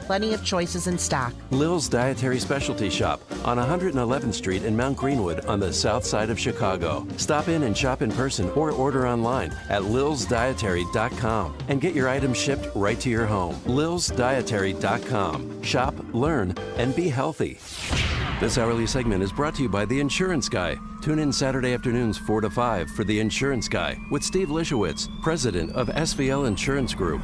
plenty of choices in stock. Lil's Dietary Specialty Shop on 111th Street in Mount Greenwood on the south side of Chicago. Stop in and shop in person or order online at lilsdietary.com and get your items shipped right to your home. lilsdietary.com. Shop, learn, and be healthy. This hourly segment is brought to you by The Insurance Guy. Tune in Saturday afternoons 4 to 5 for The Insurance Guy with Steve Lishowitz, president of SVL Insurance Group.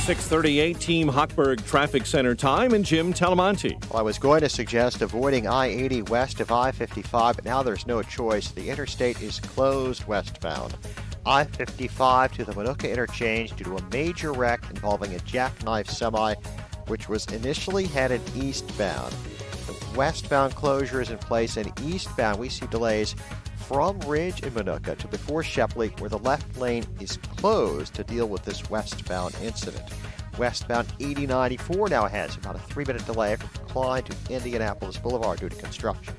6:38 Team Hochberg Traffic Center time and Jim Talamonte. Well, I was going to suggest avoiding I-80 west of I-55, but now there's no choice. The interstate is closed westbound. I-55 to the Minooka interchange due to a major wreck involving a jackknife semi, which was initially headed eastbound. The westbound closure is in place, and eastbound we see delays from Ridge and Minooka to before Shepley, where the left lane is closed to deal with this westbound incident. Westbound 8094 now has about a 3-minute delay from Klein to Indianapolis Boulevard due to construction.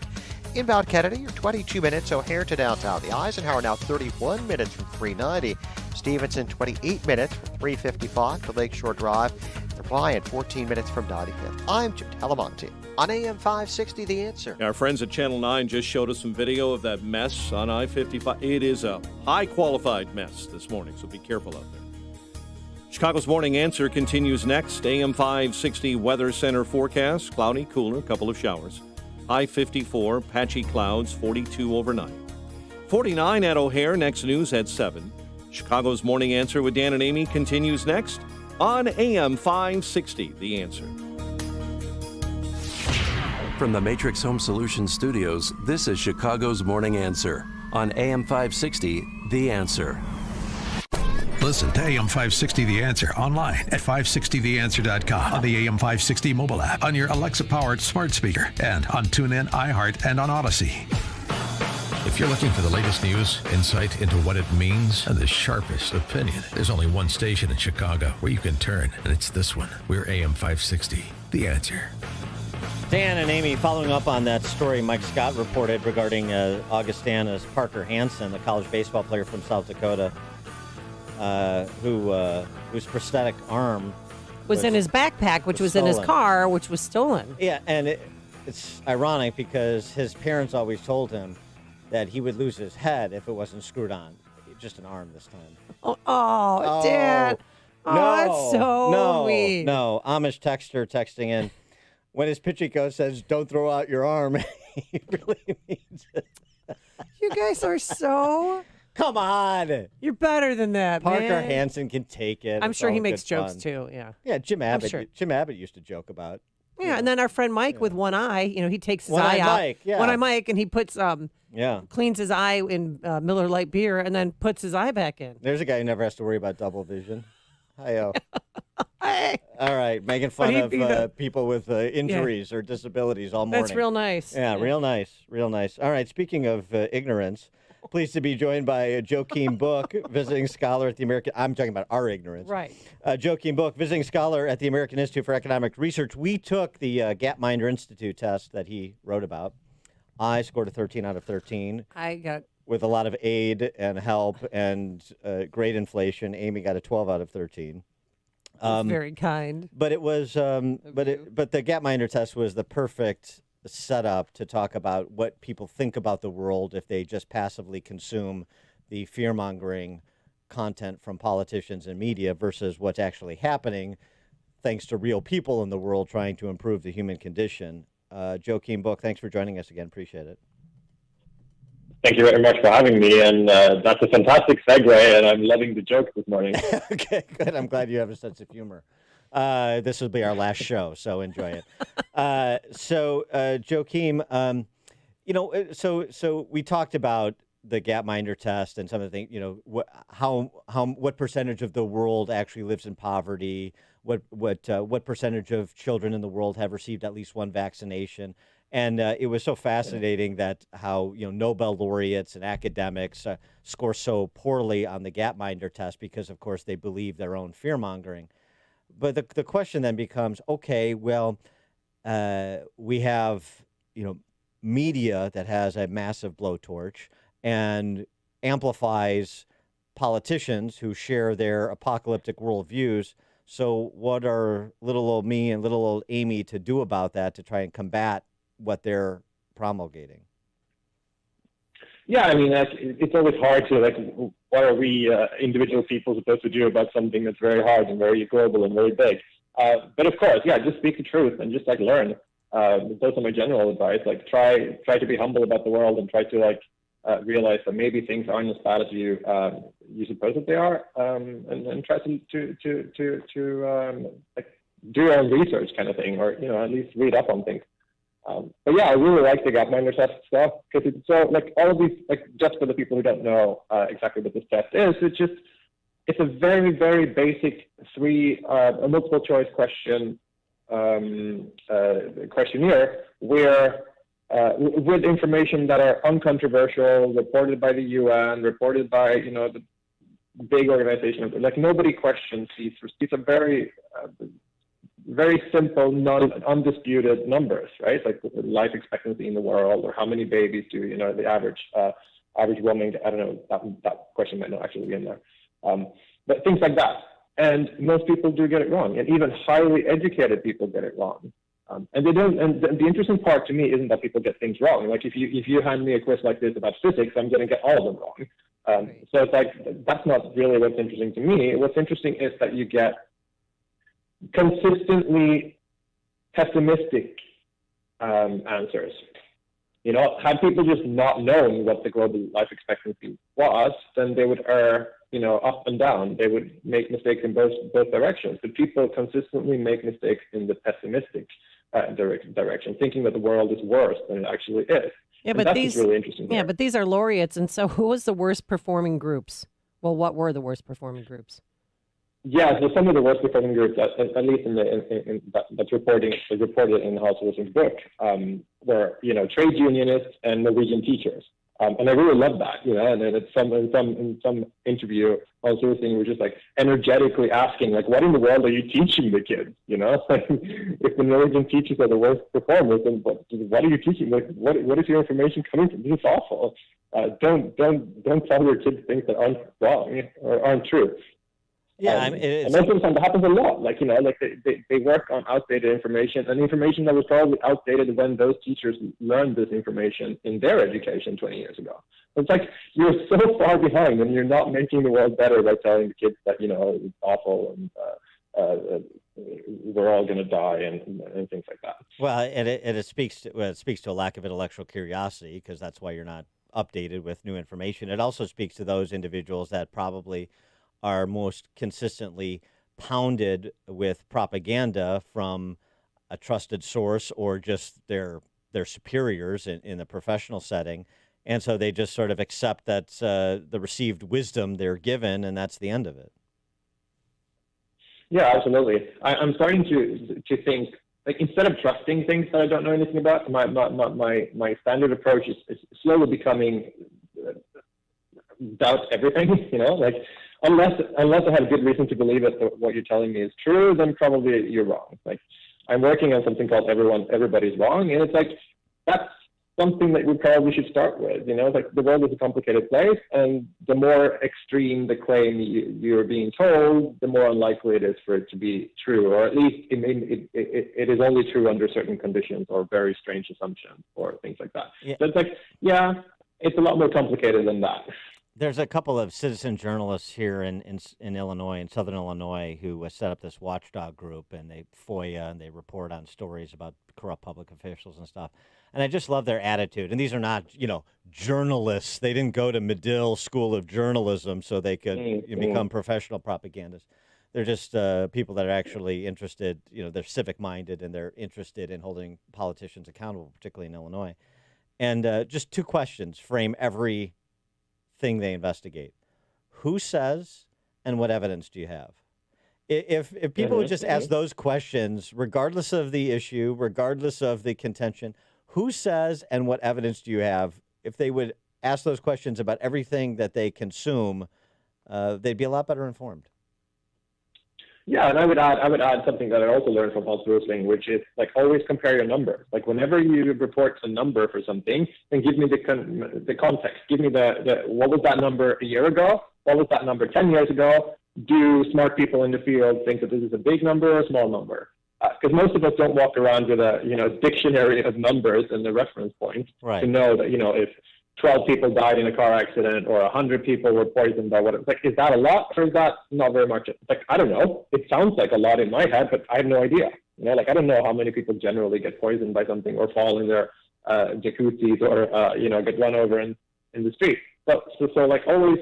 Inbound Kennedy, you're 22 minutes, O'Hare to downtown. The Eisenhower now 31 minutes from 390. Stevenson 28 minutes from 355 to Lakeshore Drive. The Bryant 14 minutes from 95th. I'm Jim Talamonte on AM 560, The Answer. Our friends at Channel 9 just showed us some video of that mess on I-55. It is a high-qualified mess this morning, so be careful out there. Chicago's Morning Answer continues next. AM 560 Weather Center forecast. Cloudy, cooler, couple of showers. High 54, patchy clouds, 42 overnight. 49 at O'Hare, next news at 7. Chicago's Morning Answer with Dan and Amy continues next on AM 560, The Answer. From the Matrix Home Solutions studios, this is Chicago's Morning Answer on AM 560, The Answer. Listen to AM 560 The Answer online at 560theanswer.com, on the AM 560 mobile app, on your Alexa-powered smart speaker, and on TuneIn, iHeart, and on Odyssey. If you're looking for the latest news, insight into what it means, and the sharpest opinion, there's only one station in Chicago where you can turn, and it's this one. We're AM 560, The Answer. Dan and Amy, following up on that story Mike Scott reported regarding Augustana's Parker Hansen, the college baseball player from South Dakota, whose prosthetic arm was in his backpack, which was in his car, which was stolen. Yeah, and it's ironic because his parents always told him that he would lose his head if it wasn't screwed on. Just an arm this time. Oh, Dad. Oh, no, that's so mean. No, Amish texter texting in. When his pitching coach says, "Don't throw out your arm," he really means it. You guys are so... Come on. You're better than that, Parker man. Hansen can take it. I'm It's sure he all makes good jokes, fun. too, yeah. Yeah, Jim Abbott. sure. Jim Abbott used to joke about. Yeah, and then our friend Mike with one eye, he takes his One-Eye eye out. Mike, yeah. One-Eye Mike, and he puts, Yeah. cleans his eye in Miller Lite beer and then puts his eye back in. There's a guy who never has to worry about double vision. Hi-yo. Hey. All right, making fun of people with injuries or disabilities all morning. That's real nice. Yeah, real nice, real nice. All right, speaking of ignorance, pleased to be joined by Joakim Book, visiting scholar at the American... I'm talking about our ignorance. Right. Joakim Book, visiting scholar at the American Institute for Economic Research. We took the Gapminder Institute test that he wrote about. I scored a 13 out of 13. I got... With a lot of aid and help and great inflation. Amy got a 12 out of 13. very kind. But it was, but the Gapminder test was the perfect setup to talk about what people think about the world if they just passively consume the fear-mongering content from politicians and media versus what's actually happening, thanks to real people in the world trying to improve the human condition. Joakim Book, thanks for joining us again. Appreciate it. Thank you very much for having me, and that's a fantastic segue, and I'm loving the joke this morning. Okay, good. I'm glad you have a sense of humor. This will be our last show, so enjoy it. Joakim, so we talked about the Gapminder test and some of the things, what percentage of the world actually lives in poverty, what percentage of children in the world have received at least one vaccination. And it was so fascinating that how Nobel laureates and academics score so poorly on the Gapminder test because, of course, they believe their own fear-mongering. But the question then becomes, okay, well, we have media that has a massive blowtorch and amplifies politicians who share their apocalyptic worldviews. So, what are little old me and little old Amy to do about that to try and combat what they're promulgating? Yeah, I mean, it's always hard to, like, what are we individual people supposed to do about something that's very hard and very global and very big? But of course, yeah, just speak the truth and just, like, learn. Those are my general advice. Like, try to be humble about the world and try to, like, realize that maybe things aren't as bad as you suppose that they are, and try to like, do your own research kind of thing, or, you know, at least read up on things. But yeah, I really like the Gapminder test stuff, because it's so, like, all of these, like, just for the people who don't know exactly what this test is, it's a very, very basic a multiple choice question questionnaire where with information that are uncontroversial, reported by the UN, reported by, you know, the big organization, like, nobody questions these. These are very very simple, undisputed numbers, right? Like life expectancy in the world, or how many babies do, you know, the average woman, I don't know, that question might not actually be in there. But things like that. And most people do get it wrong, and even highly educated people get it wrong. And they don't. And the interesting part to me isn't that people get things wrong. Like, if you hand me a quiz like this about physics, I'm going to get all of them wrong. So it's like, that's not really what's interesting to me. What's interesting is that you get consistently pessimistic answers. You know, had people just not known what the global life expectancy was, then they would err, you know, up and down. They would make mistakes in both directions. But people consistently make mistakes in the pessimistic direction, thinking that the world is worse than it actually is. Yeah, and but that's these what's really interesting. Yeah, but these are laureates, and so who was the worst performing groups? Well, what were the worst performing groups? Yeah, so some of the worst performing groups, at least that's reported in Hans Rosing's book, were, you know, trade unionists and Norwegian teachers. And I really love that, you know, and then in some interview, Hans Rosing was just, like, energetically asking, like, what in the world are you teaching the kids? You know, like, if the Norwegian teachers are the worst performers, then what are you teaching? Like, what is your information coming from? This is awful. Don't tell your kids things that aren't wrong or aren't true. Yeah, and most of the time that happens a lot. Like, you know, like they work on outdated information, and information that was probably outdated when those teachers learned this information in their education 20 years ago. It's like, you're so far behind, and you're not making the world better by telling the kids that, you know, it's awful and we're all going to die and things like that. Well, it speaks to a lack of intellectual curiosity, because that's why you're not updated with new information. It also speaks to those individuals that probably are most consistently pounded with propaganda from a trusted source, or just their superiors in the professional setting. And so they just sort of accept that the received wisdom they're given, and that's the end of it. Yeah, absolutely. I'm starting to think, like, instead of trusting things that I don't know anything about, my standard approach is slowly becoming doubt everything, you know, like, unless I have a good reason to believe that what you're telling me is true, then probably you're wrong. Like, I'm working on something called Everybody's Wrong, and it's like, that's something that we probably should start with. You know, like, the world is a complicated place, and the more extreme the claim you're being told, the more unlikely it is for it to be true, or at least it is only true under certain conditions or very strange assumptions or things like that. Yeah. So it's like, yeah, it's a lot more complicated than that. There's a couple of citizen journalists here in Illinois, in Southern Illinois, who set up this watchdog group, and they FOIA, and they report on stories about corrupt public officials and stuff. And I just love their attitude. And these are not, you know, journalists. They didn't go to Medill School of Journalism so they could become professional propagandists. They're just people that are actually interested, you know, they're civic-minded, and they're interested in holding politicians accountable, particularly in Illinois. And just two questions frame every thing they investigate. Who says, and what evidence do you have? If people would just ask those questions, regardless of the issue, regardless of the contention, who says and what evidence do you have? If they would ask those questions about everything that they consume, they'd be a lot better informed. Yeah, and I would add something that I also learned from Hans Rosling, which is like always compare your numbers. Like whenever you report a number for something, then give me the context. Give me the what was that number a year ago? What was that number 10 years ago? Do smart people in the field think that this is a big number or a small number? Because most of us don't walk around with a dictionary of numbers and the reference points to know that if 12 people died in a car accident or 100 people were poisoned by whatever. Like, is that a lot or is that not very much? Like, I don't know. It sounds like a lot in my head, but I have no idea. I don't know how many people generally get poisoned by something or fall in their jacuzzis or, get run over in the street. So always,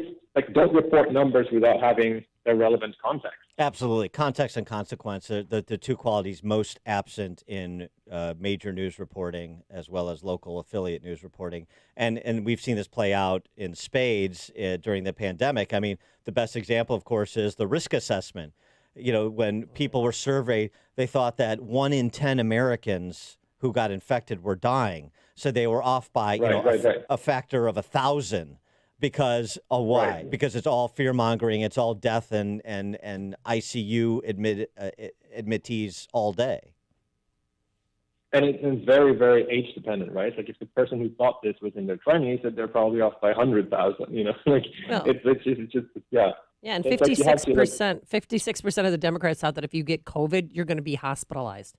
don't report numbers without having a relevant context. Absolutely. Context and consequence are the two qualities most absent in major news reporting as well as local affiliate news reporting. And we've seen this play out in spades during the pandemic. I mean, the best example, of course, is the risk assessment. When people were surveyed, they thought that 1 in 10 Americans who got infected were dying. So they were off by a factor of 1,000. Because of why? Right. Because it's all fear mongering. It's all death and ICU admittees all day. And it's very, very age dependent, right? Like if the person who thought this was in their 20s, that they're probably off by 100,000. It's just. Yeah, and 56% of the Democrats thought that if you get COVID, you're going to be hospitalized.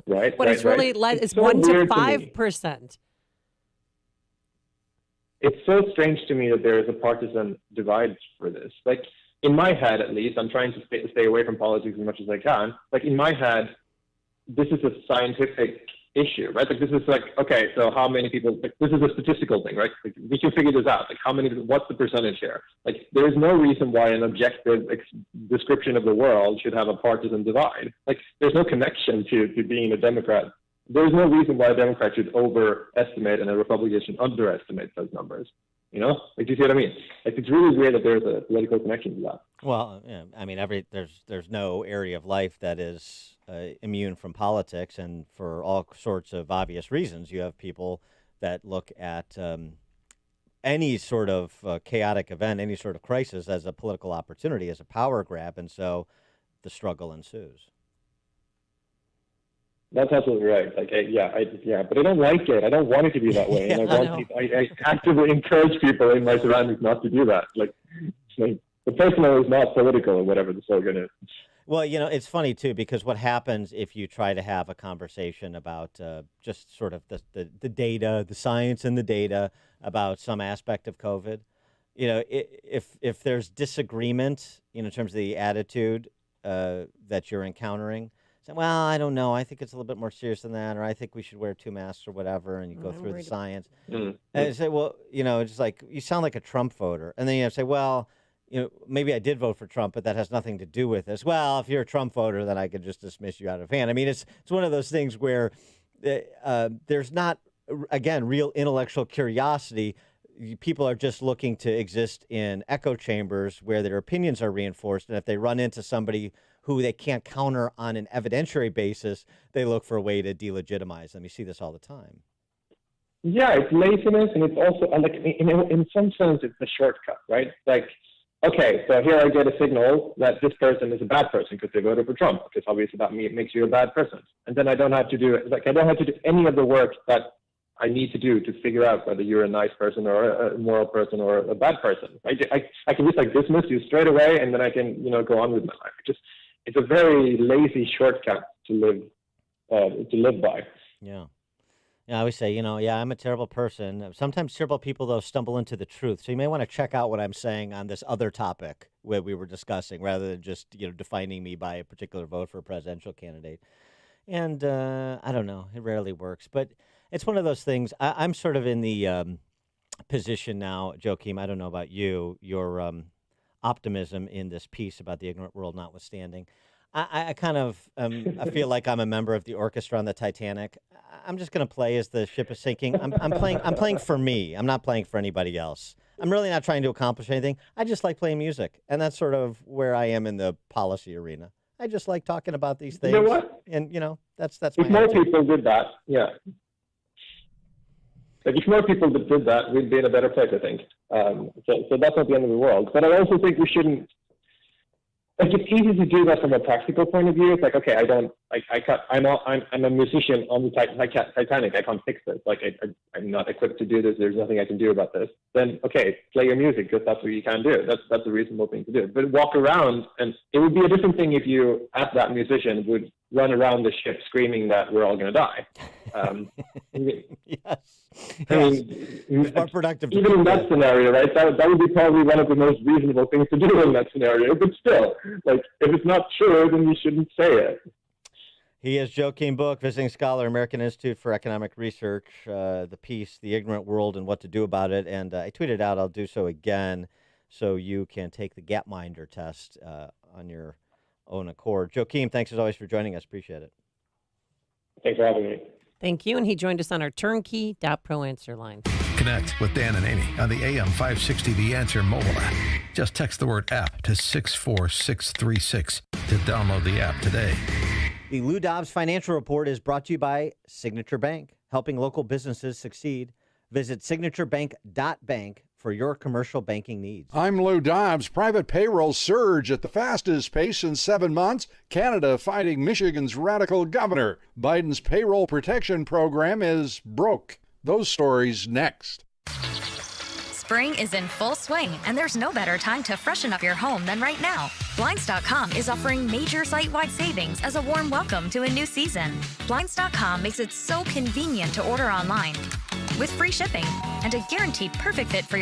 Right. But it's really it's so 1 to 5%. It's so strange to me that there is a partisan divide for this. Like in my head, at least, I'm trying to stay away from politics as much as I can. Like in my head, this is a scientific issue, right? Like this is okay, so how many people? This is a statistical thing, right? Like, we can figure this out. Like what's the percentage here? Like there is no reason why an objective description of the world should have a partisan divide. Like there's no connection to being a Democrat. There's no reason why a Democrat should overestimate and a Republican should underestimate those numbers. Do you see what I mean? Like, it's really weird that there's a political connection to that. Well, yeah, I mean, there's no area of life that is immune from politics, and for all sorts of obvious reasons, you have people that look at any sort of chaotic event, any sort of crisis as a political opportunity, as a power grab, and so the struggle ensues. That's absolutely right. Like, but I don't like it. I don't want it to be that way. And I actively encourage people in my surroundings not to do that. Like the personal is not political or whatever the slogan is. Well, it's funny too, because what happens if you try to have a conversation about just sort of the data, the science and the data about some aspect of COVID, if there's disagreement, in terms of the attitude that you're encountering, say, well, I don't know. I think it's a little bit more serious than that, or I think we should wear 2 masks or whatever, and you go through the science. Mm-hmm. And you say, well, it's like, you sound like a Trump voter. And then you have to say, well, maybe I did vote for Trump, but that has nothing to do with this. Well, if you're a Trump voter, then I could just dismiss you out of hand. I mean, it's one of those things where there's not, again, real intellectual curiosity. People are just looking to exist in echo chambers where their opinions are reinforced. And if they run into somebody who they can't counter on an evidentiary basis, they look for a way to delegitimize them. You see this all the time. Yeah, it's laziness, and it's also, like, in some sense, it's a shortcut, right? Like, okay, so here I get a signal that this person is a bad person because they voted for Trump, because obviously that makes you a bad person. And then I don't have to do it. Like, I don't have to do any of the work that I need to do to figure out whether you're a nice person or a moral person or a bad person. I can just dismiss you straight away, and then I can go on with my life. It's a very lazy shortcut to live by. Yeah. I always say, I'm a terrible person. Sometimes terrible people, though, stumble into the truth. So you may want to check out what I'm saying on this other topic where we were discussing, rather than just, defining me by a particular vote for a presidential candidate. And I don't know. It rarely works. But it's one of those things. I'm sort of in the position now, Joachim, I don't know about you, your optimism in this piece about the ignorant world notwithstanding. I kind of I feel like I'm a member of the orchestra on the Titanic. I'm just going to play as the ship is sinking. I'm playing for me. I'm not playing for anybody else. I'm really not trying to accomplish anything. I just like playing music, and that's sort of where I am in the policy arena. I just like talking about these things. You know what? And that's if my more attitude. people did that, yeah. Like if more people did that, we'd be in a better place, I think. So that's not the end of the world. But I also think we shouldn't. like it's easy to do that from a practical point of view. It's like, okay, I'm a musician on the Titanic. I can't fix this. Like I'm not equipped to do this. There's nothing I can do about this. Then okay, play your music because that's what you can do. That's a reasonable thing to do. But walk around, and it would be a different thing if you, as that musician, would run around the ship screaming that we're all going to die. Yes. I mean, It's more productive. even in that scenario, right? That would be probably one of the most reasonable things to do in that scenario. But still, like, if it's not true, then you shouldn't say it. He is Joachim Book, visiting scholar, American Institute for Economic Research, the piece, The Ignorant World and What to Do About It. And I tweeted out, I'll do so again, so you can take the Gapminder test on your own accord. Joachim, thanks as always for joining us. Appreciate it. Thanks for having me. Thank you. And he joined us on our turnkey.pro answer line. Connect with Dan and Amy on the AM 560 The Answer mobile app. Just text the word app to 64636 to download the app today. The Lou Dobbs Financial Report is brought to you by Signature Bank, helping local businesses succeed. Visit signaturebank.bank for your commercial banking needs. I'm Lou Dobbs. Private payrolls surge at the fastest pace in 7 months. Canada fighting Michigan's radical governor. Biden's payroll protection program is broke. Those stories next. Spring is in full swing, and there's no better time to freshen up your home than right now. Blinds.com is offering major site-wide savings as a warm welcome to a new season. Blinds.com makes it so convenient to order online with free shipping and a guaranteed perfect fit for your